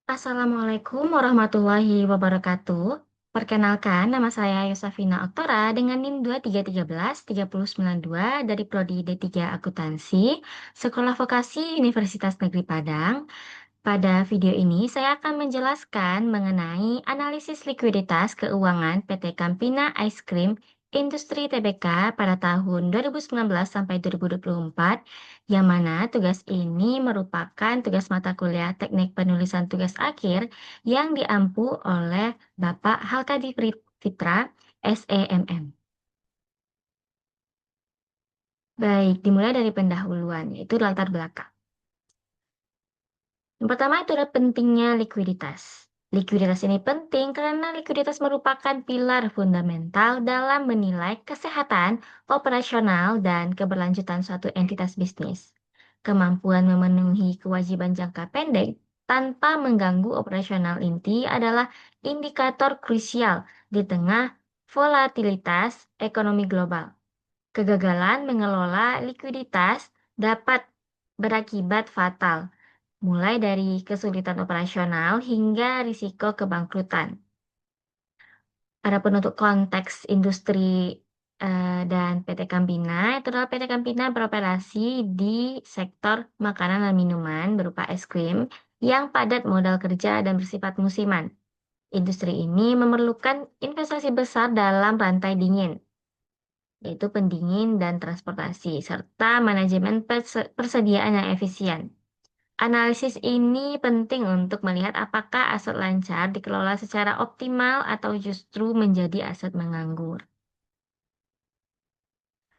Assalamualaikum warahmatullahi wabarakatuh. Perkenalkan, nama saya Yosafina Oktora dengan NIM 23313-3092 dari Prodi D3 Akuntansi, Sekolah Vokasi Universitas Negeri Padang. Pada video ini, saya akan menjelaskan mengenai analisis likuiditas keuangan PT Campina Ice Cream Industri Tbk pada tahun 2019 sampai 2024, yang mana tugas ini merupakan tugas mata kuliah Teknik Penulisan Tugas Akhir yang diampu oleh Bapak Halkadi Fitra, SEMM. Baik, dimulai dari pendahuluan, yaitu latar belakang. Yang pertama itu adalah pentingnya likuiditas. Likuiditas ini penting karena likuiditas merupakan pilar fundamental dalam menilai kesehatan operasional dan keberlanjutan suatu entitas bisnis. Kemampuan memenuhi kewajiban jangka pendek tanpa mengganggu operasional inti adalah indikator krusial di tengah volatilitas ekonomi global. Kegagalan mengelola likuiditas dapat berakibat fatal, mulai dari kesulitan operasional hingga risiko kebangkrutan. Adapun untuk konteks industri dan PT Campina, itu adalah PT Campina beroperasi di sektor makanan dan minuman berupa es krim yang padat modal kerja dan bersifat musiman. Industri ini memerlukan investasi besar dalam rantai dingin, yaitu pendingin dan transportasi, serta manajemen persediaan yang efisien. Analisis ini penting untuk melihat apakah aset lancar dikelola secara optimal atau justru menjadi aset menganggur.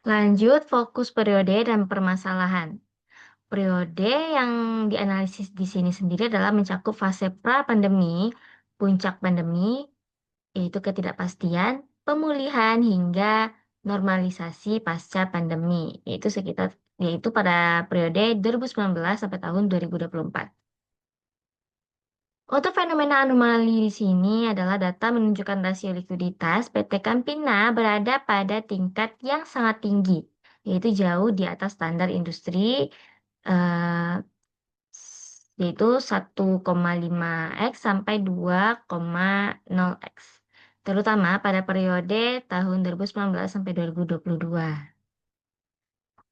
Lanjut, fokus periode dan permasalahan. Periode yang dianalisis di sini sendiri adalah mencakup fase pra-pandemi, puncak pandemi, yaitu ketidakpastian, pemulihan hingga normalisasi pasca pandemi, yaitu pada periode 2019 sampai tahun 2024. Untuk fenomena anomali di sini adalah data menunjukkan rasio likuiditas PT Campina berada pada tingkat yang sangat tinggi, yaitu jauh di atas standar industri, eh, yaitu 1,5x sampai 2,0x, terutama pada periode tahun 2019 sampai 2022.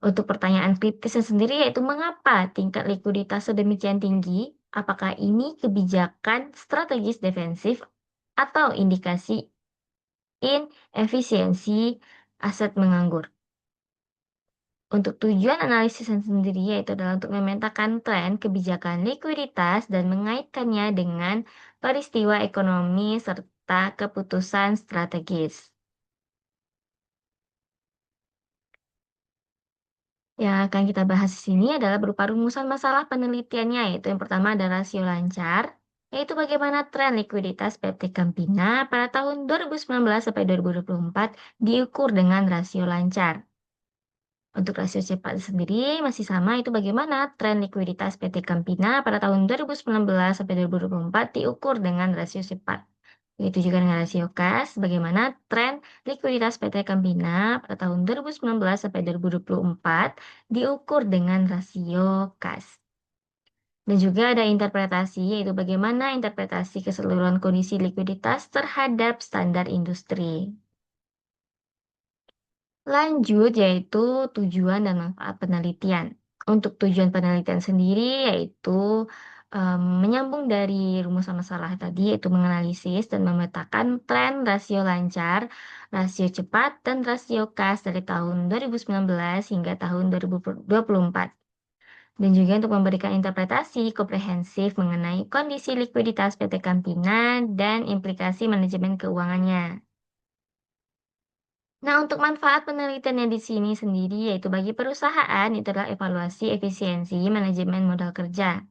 Untuk pertanyaan kritisnya sendiri yaitu mengapa tingkat likuiditas sedemikian tinggi? Apakah ini kebijakan strategis defensif atau indikasi inefisiensi aset menganggur? Untuk tujuan analisis sendiri yaitu adalah untuk memetakan tren kebijakan likuiditas dan mengaitkannya dengan peristiwa ekonomi serta keputusan strategis. Yang akan kita bahas di sini adalah berupa rumusan masalah penelitiannya, yaitu yang pertama ada rasio lancar, yaitu bagaimana tren likuiditas PT Campina pada tahun 2019 sampai 2024 diukur dengan rasio lancar. Untuk rasio cepat sendiri masih sama, itu bagaimana tren likuiditas PT Campina pada tahun 2019 sampai 2024 diukur dengan rasio cepat. Begitu juga dengan rasio kas, bagaimana tren likuiditas PT Campina pada tahun 2019 sampai 2024 diukur dengan rasio kas. Dan juga ada interpretasi, yaitu bagaimana interpretasi keseluruhan kondisi likuiditas terhadap standar industri. Lanjut, yaitu tujuan dan manfaat penelitian. Untuk tujuan penelitian sendiri, yaitu menyambung dari rumusan masalah tadi, yaitu menganalisis dan memetakan tren rasio lancar, rasio cepat, dan rasio kas dari tahun 2019 hingga tahun 2024. Dan juga untuk memberikan interpretasi komprehensif mengenai kondisi likuiditas PT Campina dan implikasi manajemen keuangannya. Nah, untuk manfaat penelitiannya di sini sendiri, yaitu bagi perusahaan, itu adalah evaluasi efisiensi manajemen modal kerja.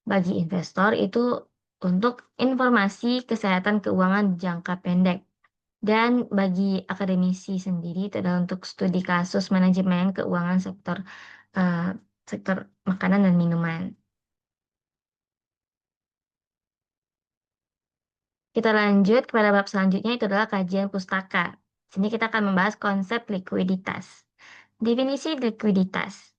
Bagi investor, itu untuk informasi kesehatan keuangan jangka pendek. Dan bagi akademisi sendiri, itu adalah untuk studi kasus manajemen keuangan eh, sektor makanan dan minuman. Kita lanjut kepada bab selanjutnya, itu adalah kajian pustaka. Sini kita akan membahas konsep likuiditas. Definisi likuiditas.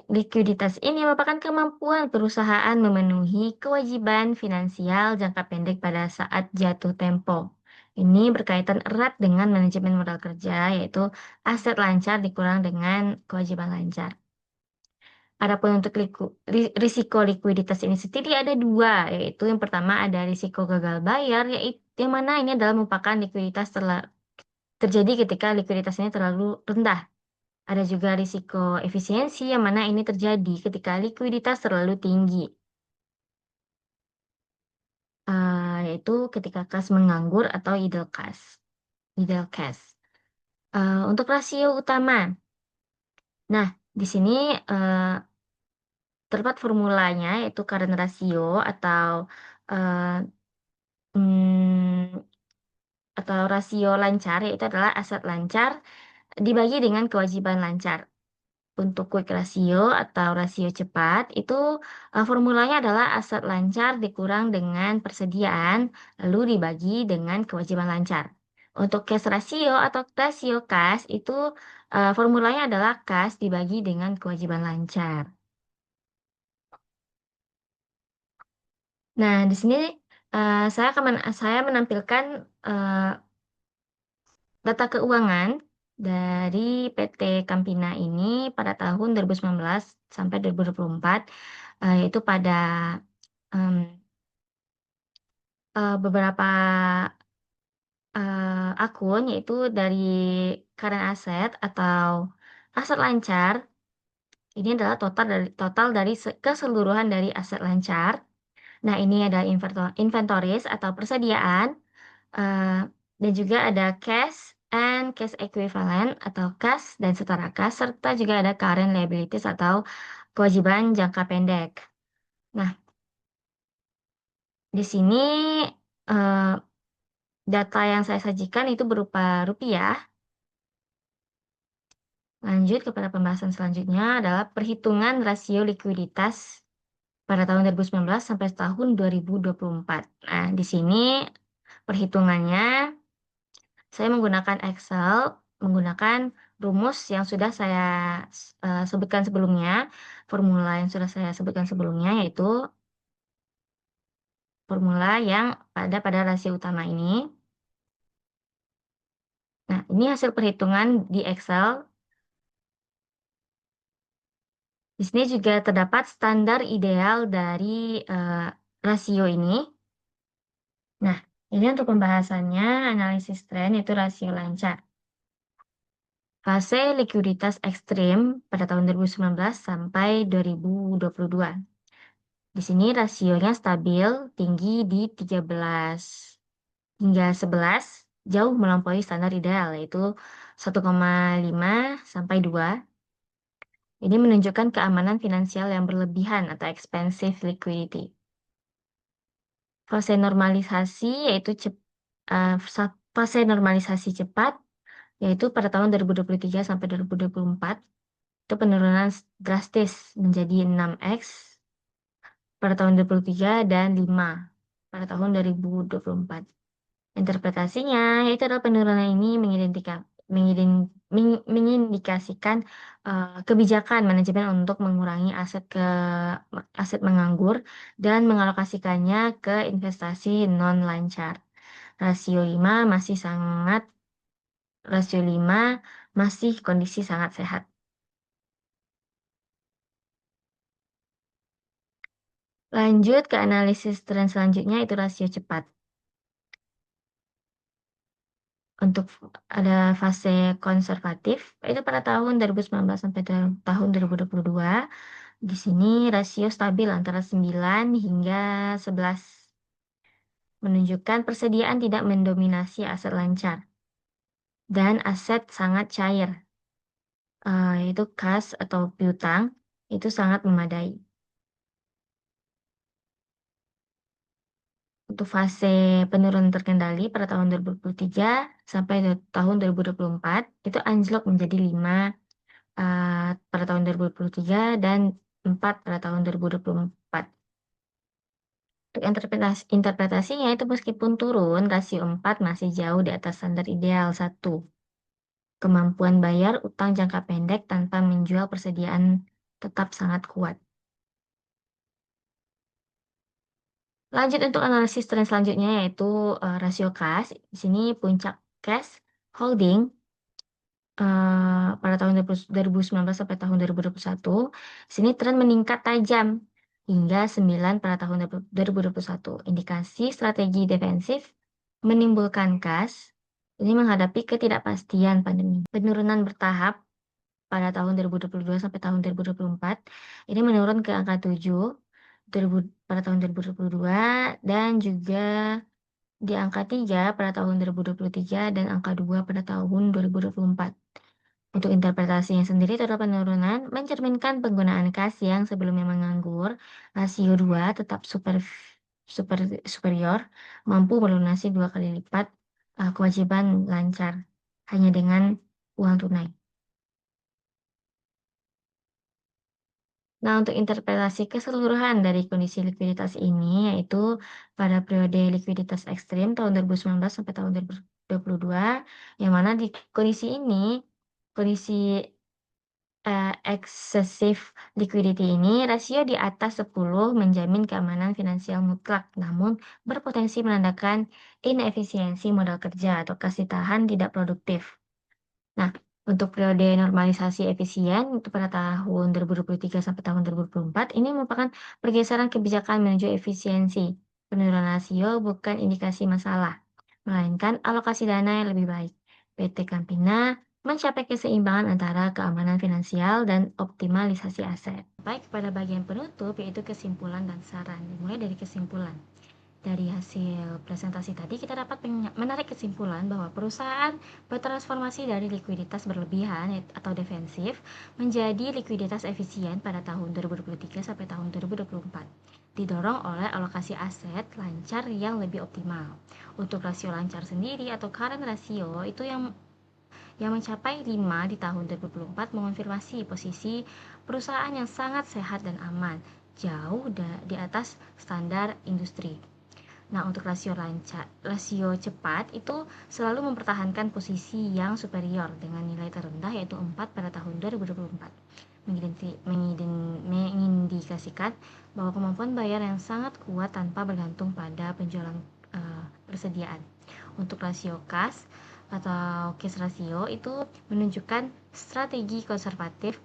Likuiditas ini merupakan kemampuan perusahaan memenuhi kewajiban finansial jangka pendek pada saat jatuh tempo. Ini berkaitan erat dengan manajemen modal kerja, yaitu aset lancar dikurang dengan kewajiban lancar. Adapun untuk risiko likuiditas ini sendiri ada dua, yaitu yang pertama ada risiko gagal bayar, yaitu yang mana ini adalah merupakan terjadi ketika likuiditas ini terlalu rendah. Ada juga risiko efisiensi yang mana ini terjadi ketika likuiditas terlalu tinggi, yaitu ketika kas menganggur atau idle cash. Idle cash. Untuk rasio utama. Nah, di sini terdapat formulanya yaitu current ratio eh, hmm, atau rasio lancar, yaitu adalah aset lancar dibagi dengan kewajiban lancar. Untuk quick ratio atau rasio cepat itu formulanya adalah aset lancar dikurang dengan persediaan lalu dibagi dengan kewajiban lancar. Untuk cash ratio atau rasio kas itu formulanya adalah kas dibagi dengan kewajiban lancar. Nah, di sini saya menampilkan data keuangan dari PT Campina ini pada tahun 2019 sampai 2024, yaitu pada em, beberapa akun, yaitu dari current asset atau aset lancar. Ini adalah total dari keseluruhan dari aset lancar. Nah, ini ada inventories atau persediaan, eh, dan juga ada cash and cash equivalent atau kas dan setara kas, serta juga ada current liabilities atau kewajiban jangka pendek. Nah, di sini eh, data yang saya sajikan itu berupa rupiah. Lanjut kepada pembahasan selanjutnya adalah perhitungan rasio likuiditas pada tahun 2019 sampai tahun 2024. Nah, di sini perhitungannya saya menggunakan Excel, menggunakan rumus yang sudah saya sebutkan sebelumnya, formula yang sudah saya sebutkan sebelumnya, yaitu formula yang ada pada rasio utama ini. Nah, ini hasil perhitungan di Excel. Di sini juga terdapat standar ideal dari rasio ini. Nah, ini untuk pembahasannya analisis tren itu rasio lancar. Fase likuiditas ekstrim pada tahun 2019 sampai 2022. Di sini rasionya stabil, tinggi di 13 hingga 11, jauh melampaui standar ideal, yaitu 1,5 sampai 2. Ini menunjukkan keamanan finansial yang berlebihan atau expensive liquidity. Fase normalisasi yaitu fase normalisasi cepat, yaitu pada tahun 2023 sampai 2024, itu penurunan drastis menjadi 6x pada tahun 2023 dan 5 pada tahun 2024. Interpretasinya yaitu adalah penurunan ini mengindikasikan kebijakan manajemen untuk mengurangi aset menganggur dan mengalokasikannya ke investasi non lancar. Rasio 5 masih sangat rasio 5 masih kondisi sangat sehat. Lanjut ke analisis tren selanjutnya itu rasio cepat. Untuk ada fase konservatif itu pada tahun 2019 sampai tahun 2022. Di sini rasio stabil antara 9 hingga 11, menunjukkan persediaan tidak mendominasi aset lancar dan aset sangat cair, yaitu kas atau piutang itu sangat memadai. Untuk fase penurunan terkendali pada tahun 2023 sampai tahun 2024 itu anjlok menjadi 5 pada tahun 2023 dan 4 pada tahun 2024. Untuk interpretasinya itu meskipun turun, rasio 4 masih jauh di atas standar ideal 1. kemampuan bayar utang jangka pendek tanpa menjual persediaan tetap sangat kuat. Lanjut untuk analisis tren selanjutnya yaitu, rasio kas. Di sini puncak cash holding, pada tahun 2019 sampai tahun 2021, di sini tren meningkat tajam hingga 9 pada tahun 2021. Indikasi strategi defensif menimbulkan kas ini menghadapi ketidakpastian pandemi. Penurunan bertahap pada tahun 2022 sampai tahun 2024, ini menurun ke angka 7 pada tahun 2022 dan juga di angka 3 pada tahun 2023 dan angka 2 pada tahun 2024. Untuk interpretasinya sendiri, total penurunan mencerminkan penggunaan kas yang sebelumnya menganggur, rasio 2 tetap superior, mampu melunasi 2 kali lipat kewajiban lancar hanya dengan uang tunai. Nah, untuk interpretasi keseluruhan dari kondisi likuiditas ini, yaitu pada periode likuiditas ekstrim tahun 2019 sampai tahun 2022, yang mana di kondisi ini, kondisi excessive liquidity ini, rasio di atas 10 menjamin keamanan finansial mutlak, namun berpotensi menandakan inefisiensi modal kerja atau kasih tahan tidak produktif. Nah, untuk periode normalisasi efisien itu pada tahun 2023 sampai tahun 2024 ini merupakan pergeseran kebijakan menuju efisiensi. Penurunan rasio bukan indikasi masalah, melainkan alokasi dana yang lebih baik. PT Campina mencapai keseimbangan antara keamanan finansial dan optimalisasi aset. Baik, pada bagian penutup yaitu kesimpulan dan saran. Dimulai dari kesimpulan. Dari hasil presentasi tadi kita dapat menarik kesimpulan bahwa perusahaan bertransformasi dari likuiditas berlebihan atau defensif menjadi likuiditas efisien pada tahun 2023 sampai tahun 2024, didorong oleh alokasi aset lancar yang lebih optimal. Untuk rasio lancar sendiri atau current ratio itu yang mencapai 5 di tahun 2024 mengonfirmasi posisi perusahaan yang sangat sehat dan aman, jauh di atas standar industri. Nah, untuk rasio cepat itu selalu mempertahankan posisi yang superior dengan nilai terendah yaitu 4 pada tahun 2024. Mengindikasikan bahwa kemampuan bayar yang sangat kuat tanpa bergantung pada penjualan persediaan. Untuk rasio kas atau cash ratio itu menunjukkan strategi konservatif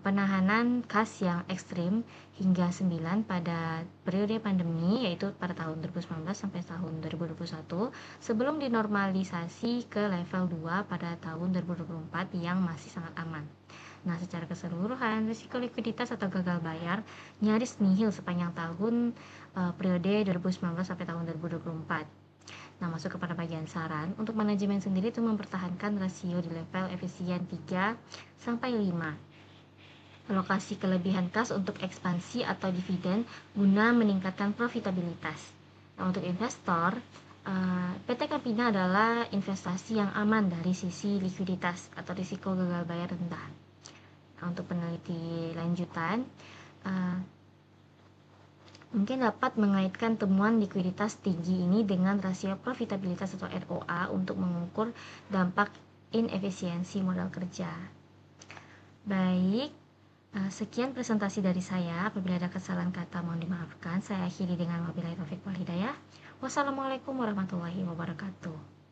penahanan kas yang ekstrim hingga 9 pada periode pandemi yaitu pada tahun 2019 sampai tahun 2021 sebelum dinormalisasi ke level 2 pada tahun 2024 yang masih sangat aman. Nah, secara keseluruhan risiko likuiditas atau gagal bayar nyaris nihil sepanjang tahun periode 2019 sampai tahun 2024. Nah, masuk kepada bagian saran. Untuk manajemen sendiri itu mempertahankan rasio di level efisien 3 sampai 5. Alokasi kelebihan kas untuk ekspansi atau dividen guna meningkatkan profitabilitas. Nah, untuk investor, PT Campina adalah investasi yang aman dari sisi likuiditas atau risiko gagal bayar rendah. Nah, untuk peneliti lanjutan, mungkin dapat mengaitkan temuan likuiditas tinggi ini dengan rasio profitabilitas atau ROA untuk mengukur dampak inefisiensi modal kerja. Baik, sekian presentasi dari saya. Apabila ada kesalahan kata mohon dimaafkan. Saya akhiri dengan wabillahi taufiq wal hidayah. Wassalamualaikum warahmatullahi wabarakatuh.